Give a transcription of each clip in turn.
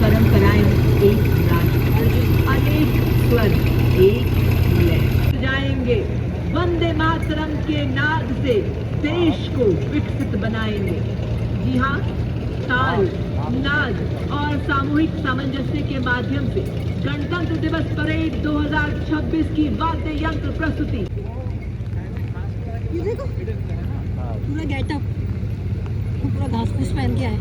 परंपराएं एक राष्ट्र, अनेक स्वर, एक लय। जाएंगे वंदे मातरम के नाद से देश को विकसित बनाएंगे। जी हाँ, ताल, नाद और सामूहिक सामंजस्य के माध्यम से गणतंत्र दिवस परेड 2026 की वाद्य यंत्र प्रस्तुति। ये देखो पूरा गेटअप, पूरा घास फूस पहन के आए।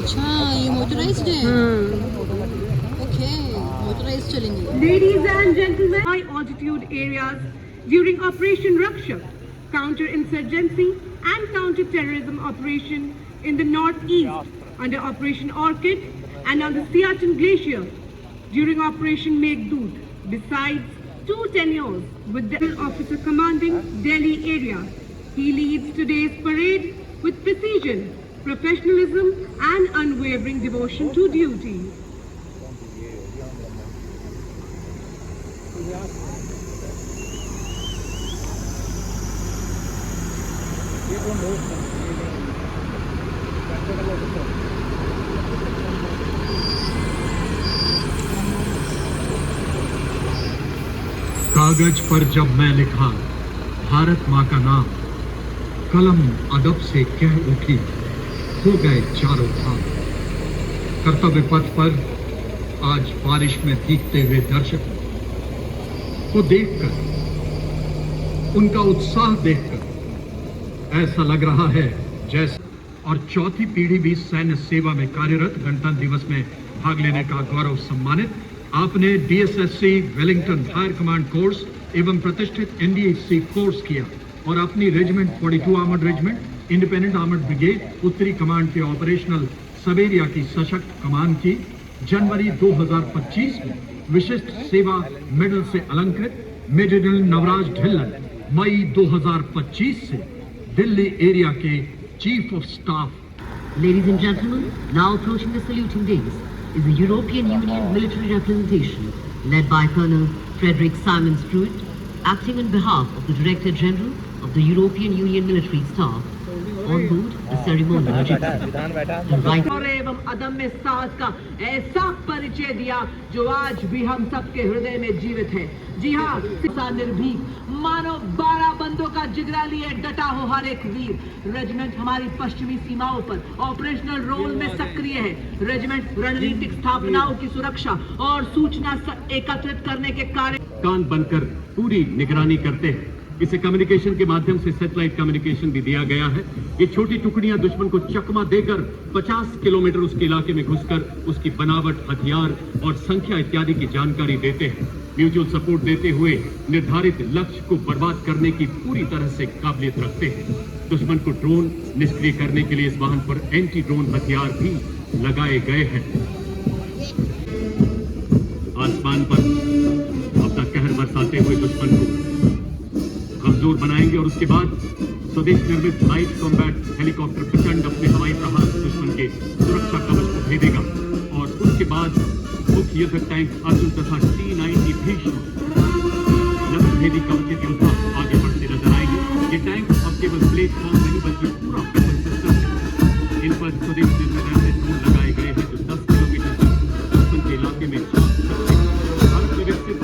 अच्छा, ये मोटराइज्ड है। ओके, मोटराइज्ड चलेंगे। Ladies and gentlemen, high altitude areas during Operation Rakshak, counter-insurgency and counter-terrorism operation in the northeast under Operation Orchid and on the Siachen Glacier during Operation Meghdoot. Besides 2 tenures with the officer commanding Delhi area, he leads today's parade with precision, professionalism and unwavering devotion to duty. कागज पर जब मैं लिखा भारत माँ का नाम, कलम अदब से कह उठी हो गए चारों धाम। कर्तव्य पथ पर आज बारिश में भीगते हुए दर्शकों को देखकर, उनका उत्साह देखकर ऐसा लग रहा है जैसे और चौथी पीढ़ी भी सैन्य सेवा में कार्यरत गणतंत्र दिवस में भाग लेने का गौरव सम्मानित। आपने DSSC Wellington fire command course एवं प्रतिष्ठित NDHC कोर्स किया और अपनी regiment 42 armoured regiment independent armoured brigade उत्तरी कमांड के ऑपरेशनल सब एरिया की सशक्त कमान की। जनवरी 2025 में विशिष्ट सेवा मेडल से अलंकृत मेजर जनरल नवराज ढिल्लन मई 2025 से दिल्ली एरिया के chief of staff. Ladies and gentlemen, now approaching the saluting days is the European Union military representation led by Colonel Frederick Simons-Pruitt, acting on behalf of the Director General of the European Union military staff on board the ceremonial gypsy. और एवं अदम्य साहस का ऐसा परिचय दिया जो आज भी हम सबके हृदय में जीवित है। जी हाँ, निर्भीक मानो 12 बंदों का जिगरा लिए डटा हो हर एक वीर। रेजिमेंट हमारी पश्चिमी सीमाओं पर ऑपरेशनल रोल में सक्रिय है। रेजिमेंट रणनीतिक स्थापनाओं की सुरक्षा और सूचना एकत्रित करने के कार्य कान बनकर पूरी निगरानी करते हैं। इसे कम्युनिकेशन के माध्यम से सैटेलाइट कम्युनिकेशन भी दिया गया है। ये छोटी टुकड़ियां दुश्मन को चकमा देकर 50 किलोमीटर उसके इलाके में घुसकर उसकी बनावट, हथियार और संख्या इत्यादि की जानकारी देते हैं। म्यूचुअल सपोर्ट देते हुए निर्धारित लक्ष्य को बर्बाद करने की पूरी तरह से काबिलियत रखते हैं। दुश्मन को ड्रोन निष्क्रिय करने के लिए इस वाहन पर एंटी ड्रोन हथियार भी लगाए गए हैं। आसमान पर अपना कहर बरसाते हुए दुश्मन को कमजोर बनाएंगे और उसके बाद स्वदेश निर्मित लाइट कॉम्बैट हेलीकॉप्टर प्रचंड अपने हवाई प्रहार दुश्मन के सुरक्षा कवच को भेदेगा और उसके बाद मुख्य युद्ध टैंक अर्जुन तथा T-90 भीष्म लक्ष्यभेदी कवचित योद्धा आगे बढ़ते नजर आएंगे। ये टैंक अब केवल प्लेटफॉर्म नहीं बल्कि पूरा वेपन सिस्टम है। इन पर स्वदेश निर्मित ऐसे ड्रोन लगाए गए हैं जो 10 किलोमीटर तक दुश्मन के इलाके में छाप सकते हैं। भारत में विकसित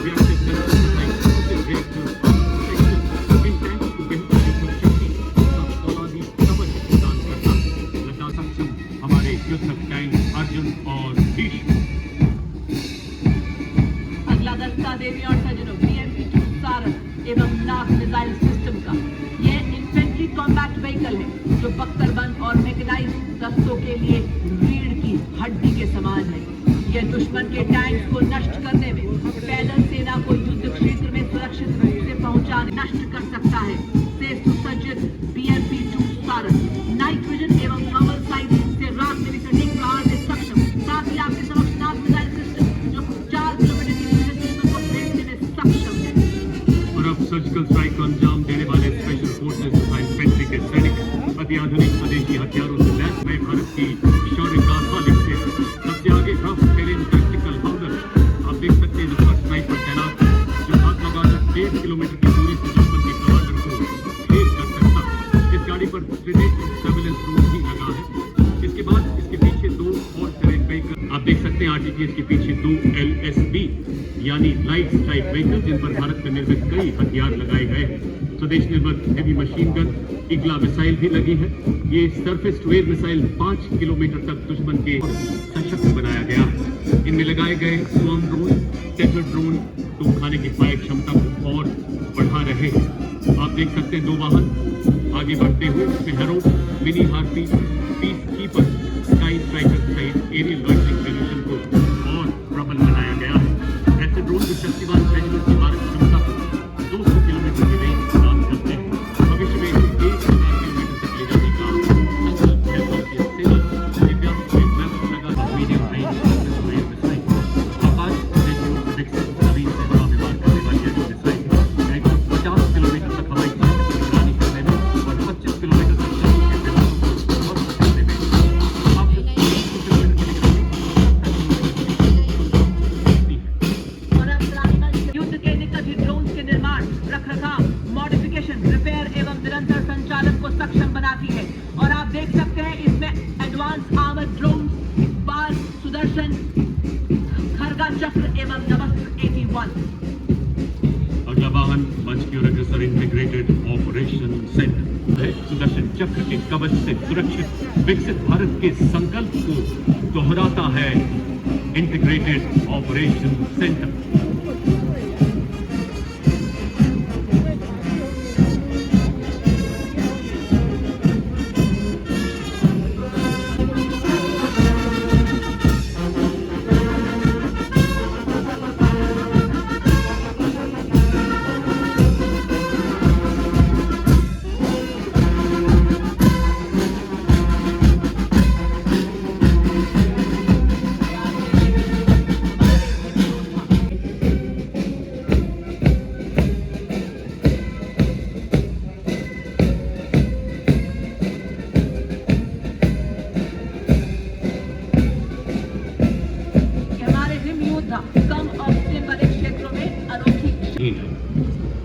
अगला दस्ता सीता देवी और सजनों BMP-2 सारस एवं नाग मिसाइल सिस्टम का यह इन्फेंट्री कॉम्बैट व्हीकल है जो बख्तरबंद और मैकेनाइज्ड दस्तों के लिए रीढ़ की हड्डी के समान है। यह दुश्मन के टैंक्स को नष्ट करने में, पैदल सेना को युद्ध क्षेत्र में सुरक्षित रूप से पहुंचाने नष्ट कर सकता है। से सुसज्जित BMP-2 सारस नाइट विजन एवं थर्मल साइट से रात में भी सटीक प्रहार में सक्षम, साथ ही आपके समक्ष नाग मिसाइल सिस्टम जो 4 किलोमीटर की दूरी से दुश्मन को भेजने में सक्षम है। और अब सर्जिकल स्ट्राइक को अंजाम देने वाले स्पेशल फोर्सेस तथा इन्फेंट्री के सैनिक अत्याधुनिक स्वदेशी हथियारों से लैस में भारत की शौर्य गाथा लिखते हैं। सबसे आगे रफ टेरेन टैक्टिकल हाउडर आप देख सकते हैं, जो फर्स्ट नाइट पर तैनात है, जो हाथ लगाकर 1.5 किलोमीटर की दूरी से दुश्मन के कमांडर को ढेर कर सकता है। इस गाड़ी पर स्ट्रेटेजिक सर्विलेंस ड्रोन भी लगा है। इसके बाद इसके पीछे 2 और टेरेन व्हीकल आप देख सकते हैं। RTTS के पीछे 2 LSB यानी लाइट स्ट्राइक व्हीकल, जिन पर भारत में निर्मित कई हथियार लगाए गए हैं। स्वदेश निर्मित heavy machine gun Igla missile भी लगी है। ये surface to air missile 5 kilometre तक दुश्मन के सशक्त बनाया गया है। इनमें लगाए गए स्वॉर्म ड्रोन, टेटर ड्रोन तो खाने की फायर क्षमता को और बढ़ा रहे हैं। आप देख सकते हैं 2 वाहन आगे बढ़ते हुए, इसमें हेरो, mini harpy, piece keeper, sky striker सहित एरियल लॉन्चिंग मिशन को और प्रबल बनाया गया है। ऐसे ड्रोन जो शक्तिवान रेजिमेंट की मारक क्षमता को 200 किलोमीटर की रेंज प्रदान करते हैं। भविष्य में 1000 किलोमीटर तक ले जाने का संकल्प है भारतीय सेना। दिव्यांग के मैप लगा मीडियम रेंज मिसाइल आकाश से विकसित नवीन सेना व्यवहार करने वाली यह मिसाइल 150 किलोमीटर तक हवाई क्षेत्र की निगरानी करने में और 25 किलोमीटर तक शत्रु के जवानों को ध्वस्त करने में अब 100 किलोमीटर की युद्ध के निकट ही ड्रोन के निर्माण, रखरखाव, मॉडिफिकेशन, रिपेयर एवं निरंतर संचालन को सक्षम बनाती है। और आप देख सकते हैं इसमें एडवांस आर्मर्ड ड्रोन, बाल, सुदर्शन, खरगा चक्र एवं नवस्त्र 81। अगला वाहन मंच की ओर अग्रसर इंटीग्रेटेड ऑपरेशन सेंटर है। सुदर्शन चक्र के कवच से सुरक्षित विकसित भारत के संकल्प को दोहराता है इंटीग्रेटेड ऑपरेशन सेंटर।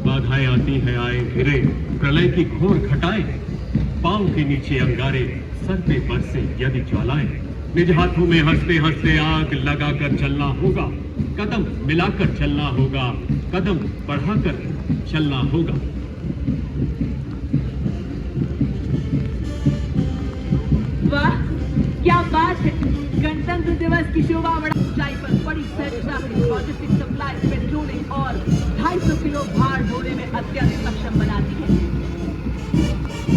बाधाएं आती है आए घिरे, प्रलय की घोर घटाएं, पांव के नीचे अंगारे, सर पे बरसे यदि ज्वालाएं। निज हाथों में हंसते हंसते आग लगाकर चलना होगा, कदम मिलाकर चलना होगा, कदम बढ़ाकर चलना होगा। वाह क्या बात है! गणतंत्र दिवस की शोभा बढ़ा ऊंचाई पर बड़ी सेंट्राफिक लॉजिस्टिक सप्लाई, पेट्रोलिंग और 250 किलो भार ढोने में अत्यंत सक्षम बनाती है।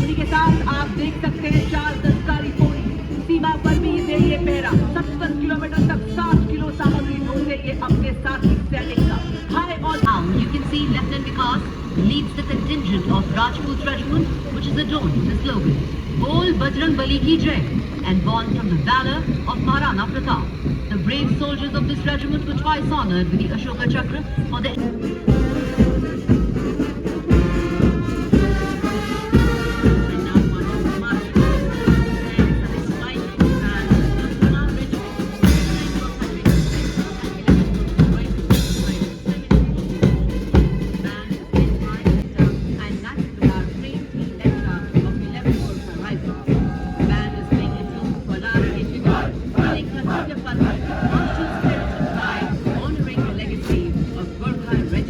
उन्हीं के साथ आप देख सकते हैं 4 तस्कारी पोड़ी सीमा पर भी दे ये पहरा। 70 किलोमीटर तक 60 किलो सामग्री ढोते ये अपने साथी सैनिक का हाय। और Now you can see Lieutenant Vikas leads the contingent of Rajput Regiment, which is adorned with the slogan "Bol Bajrang Bali Ki Jai," and born from the valor of Maharana Pratap. The brave soldiers of this regiment were twice honored with the Ashoka Chakra for their honoring the legacy of Gurkha Regiment.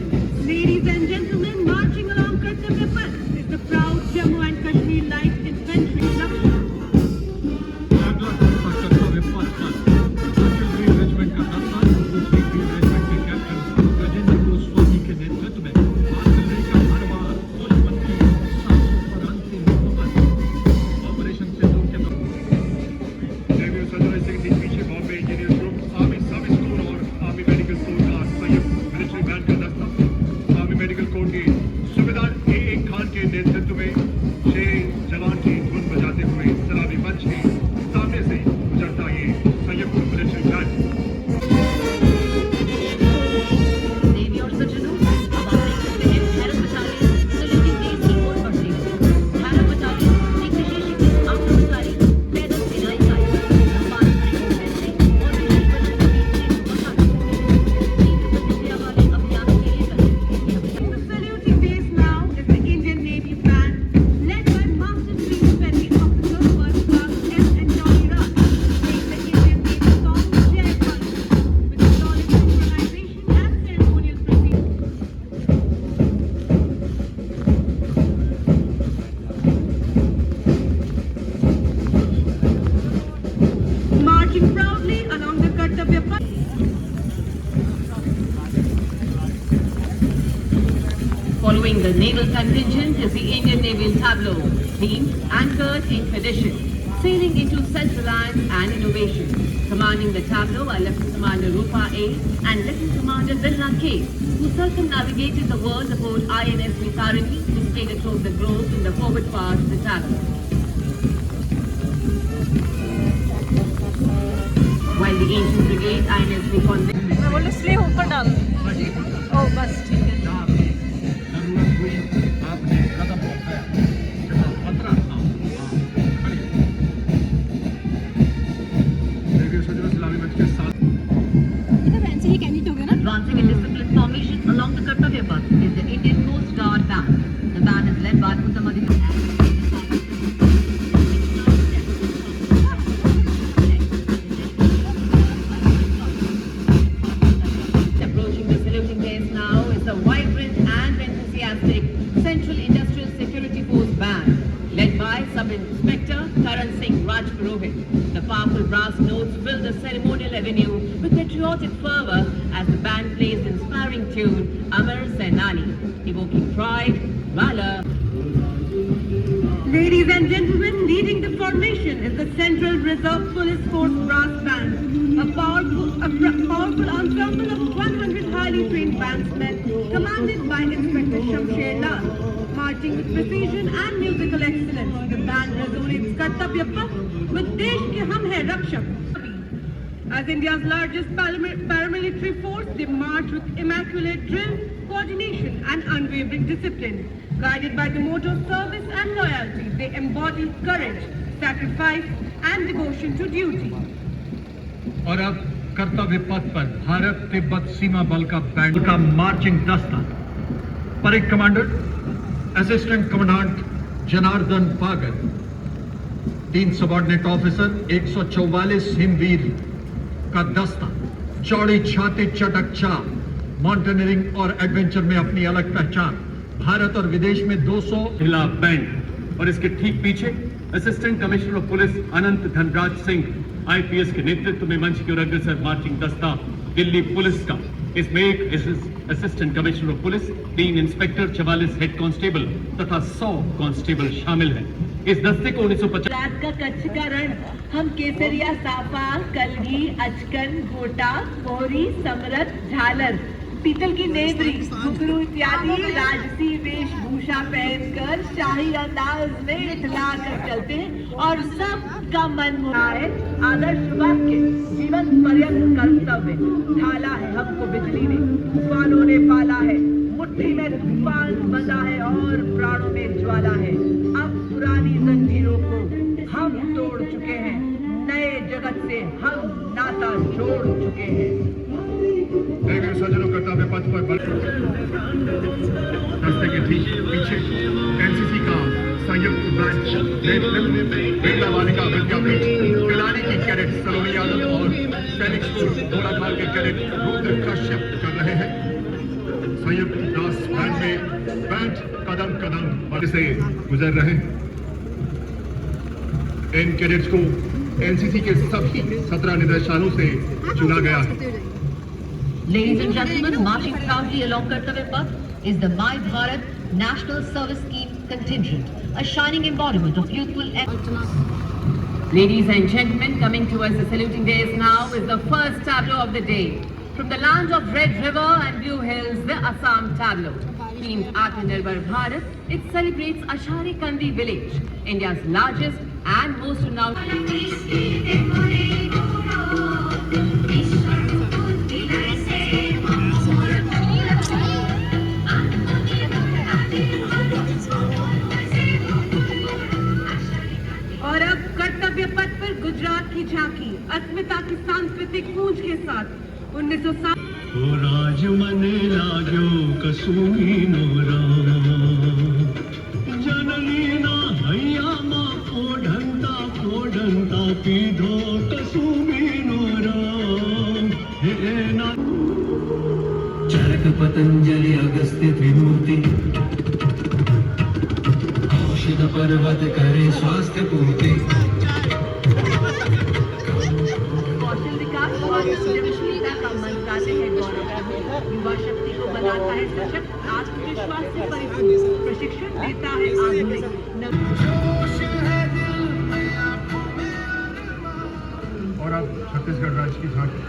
Following the naval contingent is the Indian Naval Tableau, themed Anchored in Tradition, sailing into self-reliance and innovation. Commanding the tableau are Lieutenant Commander Rupa A and Lieutenant Commander Birla K, who circumnavigated the world aboard INS Vitarani, displayed across the globe in the forward part of the tableau. While the ancient brigade INS Recon मैं बोल इसलिए ऊपर डाल ओ बस ठीक है जरूरत हुई आपने कदम उठाया जहाँ खतरा था खड़ी देखिए सजनों सलामी मंच के साथ ये तो फैंसी कैंडिडेट हो गया ना Advancing in disciplined formation along the Kartavya Path is the Indian Coast Guard Band. The band is led by Uttam Adhikari. Approaching the saluting dais now is the vibrant and enthusiastic Central Industrial Security Force Band, led by Sub-Inspector Karan Singh Rajpurohit. The powerful brass notes fill the ceremonial avenue with patriotic fervor as the band plays the inspiring tune Amar Sainani, evoking pride, valor. Ladies and gentlemen, leading the formation is the Central Reserve Police Force Brass Band, a powerful ensemble of 100 highly trained bandsmen commanded by Inspector Shamsher Lal. Marching with precision and musical excellence, the band resonates Kartavya Path with Desh Ke Hum Hai Rakshak. As India's largest paramilitary force, they march with immaculate drill, coordination and unwavering discipline. Guided by the motto of service and loyalty, they embody courage, sacrifice and devotion to duty. और अब कर्तव्य पथ पर भारत तिब्बत सीमा बल का band का marching दस्ता parade commander assistant commandant Janardan Pagar, 3 subordinate officer, 144 हिमवीर का दस्ता, चौड़ी छाती, चटक चाप, माउंटेनियरिंग और एडवेंचर में अपनी अलग पहचान, भारत और विदेश में 200 महिला बैंड और इसके ठीक पीछे assistant commissioner of police Anant Dhanraj Singh IPS के नेतृत्व में मंच की ओर अग्रसर मार्चिंग दस्ता दिल्ली पुलिस का। इसमें एक assistant commissioner of police, 3 inspector, 44 head constable तथा 100 कांस्टेबल शामिल हैं। इस दस्ते को 1950 रात का कच्छ का रण हम केसरिया, साफा, कलगी, अचकन, घोटा, मोहरी, समरत, झालर, पीतल की नेवरी, घुंघरू इत्यादि राजसी वेशभूषा पहनकर शाही अंदाज में इठला कर चलते हैं और सबका मन मोहा है। आदर्श वाक्य जीवन पर्यंत कर्तव्य, ढाला है हमको बिजली ने, तूफानों ने पाला है, मुट्ठी में तूफान बंधा है और प्राणों में ज्वाला है। अब पुरानी जंजीरों को हम तोड़ चुके हैं, नए जगत से हम नाता जोड़ चुके हैं। देखिए सज्जनों, कर्तव्य पथ पर रास्ते के ठीक पीछे एनसीसी का संयुक्त बैच बिरला वालिका विद्यापीठ, पिलानी की कैडेट सलोनी यादव और सैनिक स्कूल गोलाघाट के कैडेट रुद्र कश्यप कर रहे हैं। संयुक्त दास बैंड में बैंड कदम कदम से गुजर रहे हैं। इन कैडेट्स को एनसीसी के सभी 17 निदेशालयों से चुना गया है। Ladies and gentlemen, marching proudly along Kartavya Path is the My Bharat National Service Scheme contingent, a shining embodiment of youthful Ladies and gentlemen, coming towards the saluting dais now is the first tableau of the day. From the land of Red River and Blue Hills, the Assam tableau. Themed Atmanirbhar Bharat, it celebrates Ashari Kandi village, India's largest and most renowned. और अब कर्तव्य पथ पर गुजरात की झांकी अस्मिता की सांस्कृतिक गूंज के साथ 1960 ओ राज मने लाग्यो कसुमी नोरा जननी ना हैया मा ओढंता पीधो कसुमी नोरा हे ना चरक पतंजलि अगस्त्य त्रिमूर्ति औषध पर्वत करे स्वास्थ्य पूर्ति कौशल विकास और उद्यमशीलता का मन गाते हैं गौरव, युवा शक्ति को बनाता है सशक्त, आत्मविश्वास से परिपूर्ण, प्रशिक्षण देता है आधुनिक और अब छत्तीसगढ़ राज्य की झांकी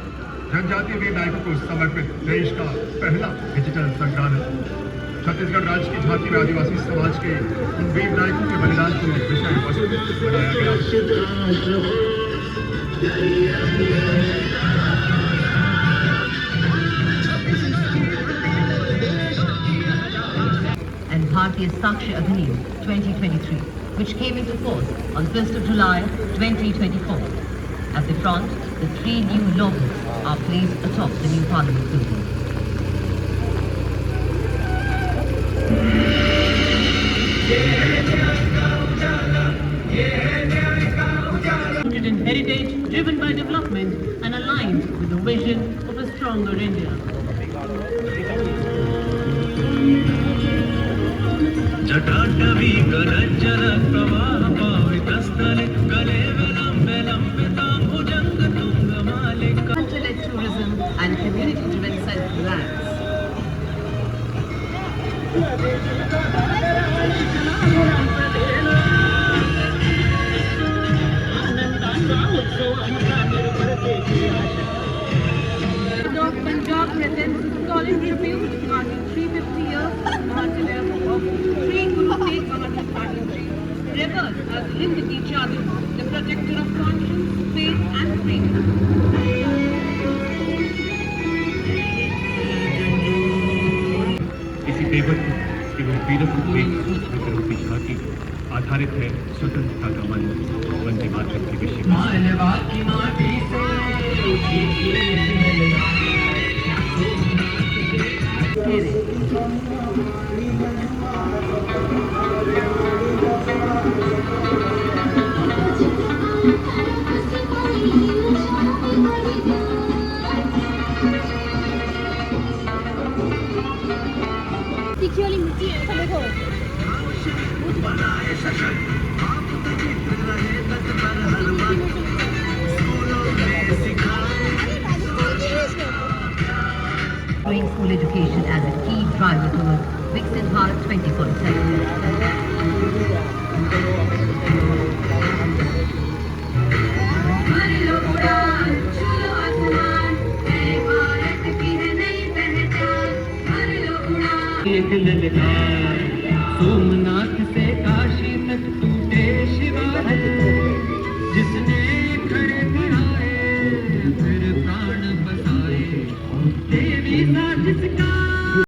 जनजातीय वीर नायकों को समर्पित देश का पहला डिजिटल संग्रहालय। छत्तीसगढ़ राज्य की झांकी में आदिवासी समाज के उन वीर नायकों के बलिदान को विषय वस्तु बनाया गया। And Bharatiya Sakshi Adhiniyam 2023, which came into force on 1st of July 2024. At the front, the 3 new logos are placed atop the new Parliament building. Rooted in heritage, driven by development, and aligned with the vision of a stronger India. जटाटवी गरज्जल प्रवाह पावितस्थले गले विलम्बे लम्बितां भुजंग तुंगमालिक Culture-led tourism and community-driven self-reliance. Dog Punjab presents a solemn tribute marking 350 years of martyrdom of Sri Guru Tegh Bahadur Sahib Ji, revered as Hind Ki Chadar, the protector of conscience, faith and freedom. इसी तेवर को एवं वीरत्व को एक सूत्र में होती झांकी आधारित है स्वतंत्रता का मन वंदे मातरम की विषय तीखी वाली मिर्ची है, ऐसा देखो। Doing school education as a key driver towards Viksit Bharat 2047. एक ललकार सोमनाथ से काशी तक